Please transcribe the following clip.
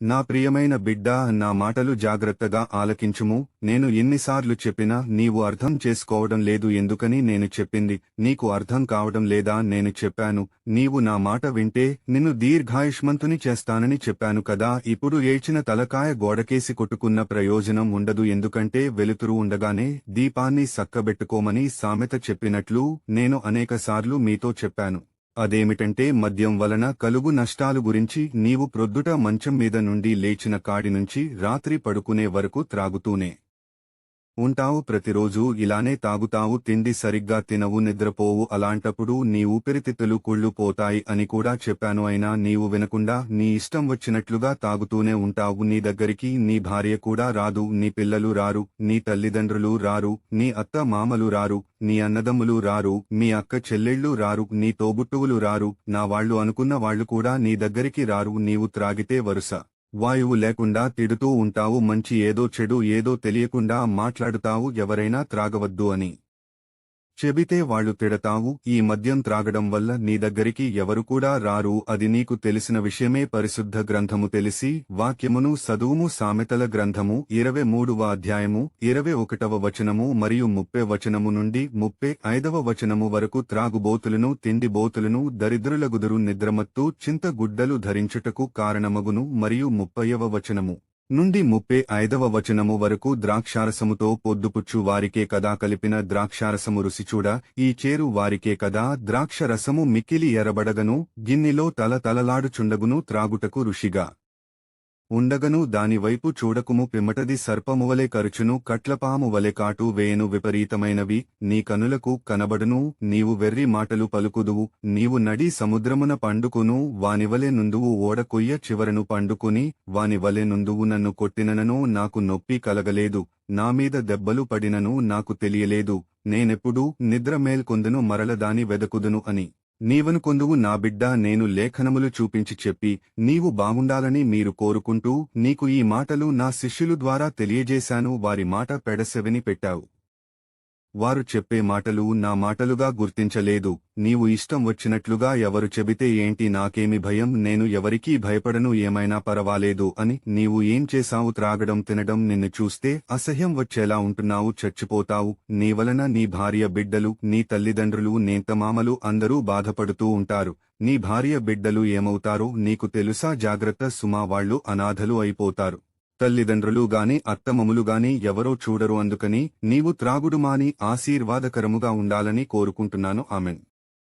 నా ప్రియమైన బిడ్డా, నా మాటలు జాగ్రత్తగా ఆలకించుము. నేను ఎన్నిసార్లు చెప్పినా నీవు అర్థం చేసుకోవడం లేదు. ఎందుకని నేను చెప్పింది నీకు అర్థం కావడం లేదా? నేను చెప్పాను, నీవు నా మాట వింటే నిన్ను దీర్ఘాయుష్మంతుని చేస్తానని చెప్పాను కదా. ఇప్పుడు ఏడ్చిన తలకాయ గోడకేసి కొట్టుకున్న ప్రయోజనం ఉండదు. ఎందుకంటే వెలుతురు ఉండగానే దీపాన్ని సక్కబెట్టుకోమని సామెత చెప్పినట్లు నేను అనేకసార్లు మీతో చెప్పాను. అదేమిటంటే మద్యం వలన కలుగు నష్టాలు గురించి. నీవు ప్రొద్దుట మంచం మీద నుండి లేచిన కాడి నుంచి రాత్రి పడుకునే వరకు త్రాగుతూనే ఉంటావు. ప్రతిరోజూ ఇలానే తాగుతావు. తిండి సరిగ్గా తినవు, నిద్రపోవు. అలాంటప్పుడు నీ ఊపిరితిత్తులు కుళ్ళు పోతాయి అని కూడా చెప్పాను. అయినా నీవు వినకుండా నీ ఇష్టం వచ్చినట్లుగా తాగుతూనే ఉంటావు. నీ దగ్గరికి నీ భార్య కూడా రాదు, నీ పిల్లలు రారు, నీ తల్లిదండ్రులు రారు, నీ అత్త మామలు రారు, నీ అన్నదమ్ములు రారు, మీ అక్క చెల్లెళ్ళు రారు, నీ తోబుట్టువులు రారు, నా వాళ్ళు అనుకున్న వాళ్ళు కూడా నీ దగ్గరికి రారు. నీవు త్రాగితే వరుస వాయువు లేకుండా తిడుతూ ఉంటావు. మంచి ఏదో చెడు ఏదో తెలియకుండా మాట్లాడుతావు. ఎవరైనా త్రాగవద్దు అని చెబితే వాళ్ళు తిడతావు. ఈ మద్యం త్రాగడం వల్ల నీ దగ్గరికి ఎవరు కూడా రారు. అది నీకు తెలిసిన విషయమే. పరిశుద్ధ గ్రంథము తెలిసి వాక్యమును సదువుము. సామెతల గ్రంథము 23వ అధ్యాయము 21వ వచనము మరియు 30 వచనము నుండి 35వ వచనము వరకు. త్రాగుబోతులను, తిండిబోతులను, దరిద్రులగుదురు, నిద్రమత్తు చింత గుడ్డలు ధరించుటకు కారణమగును. మరియు 30వ వచనము నుండి 35వ వచనము వరకు. ద్రాక్షారసముతో పొద్దుపుచ్చు వారికే కదా కలిపిన ద్రాక్షారసము రుసిచూడ ఈ చేరు వారికే కదా. ద్రాక్షరసము మిక్కిలి ఎరబడగను, గిన్నెలో తలతలలాడుచుండగును, త్రాగుటకు రుషిగా ఉండగను. దానివైపు చూడకుము. పిమ్మటది సర్పమువలె కరుచును, కట్లపామువలె కాటు వేయను. విపరీతమైనవి నీ కనులకు కనబడును. నీవు వెర్రి మాటలు పలుకుదువు. నీవు నడి సముద్రమున పండుకును, వానివలె నుందువు. ఓడ కొయ్య చివరను పండుకుని వానివలె నుందువు. నన్ను కొట్టిననను నాకు నొప్పి కలగలేదు, నామీద దెబ్బలు పడినను నాకు తెలియలేదు. నేనెప్పుడు నిద్ర మేల్కొందును, మరల దాని వెదకుదును అని నీవనుకొందువు. నా బిడ్డా, నేను లేఖనములు చూపించి చెప్పి నీవు బాగుండాలని మీరు కోరుకుంటూ నీకు ఈ మాటలు నా శిష్యులు ద్వారా తెలియజేశాను. వారి మాట పెడసెవిని పెట్టావు. వారు చెప్పే మాటలు నా మాటలుగా గుర్తించలేదు. నీవు ఇష్టం వచ్చినట్లుగా ఎవరు చెబితే ఏంటి, నాకేమి భయం, నేను ఎవరికీ భయపడను, ఏమైనా పరవాలేదు అని నీవు ఏం చేశావు? త్రాగడం, తినడం. నిన్ను చూస్తే అసహ్యం వచ్చేలా ఉంటున్నావు. చచ్చిపోతావు. నీ వలన నీ భార్య, బిడ్డలు, నీ తల్లిదండ్రులు, నేంతమామలు అందరూ బాధపడుతూ ఉంటారు. నీ భార్య బిడ్డలు ఏమవుతారో నీకు తెలుసా? జాగ్రత్త సుమా, వాళ్ళు అనాథలు అయిపోతారు. తల్లిదండ్రులు గాని అత్తమములు గాని ఎవరో చూడరు. అందుకని నీవు త్రాగుడు మాని ఆశీర్వాదకరముగా ఉండాలని కోరుకుంటున్నాను. ఆమెన్.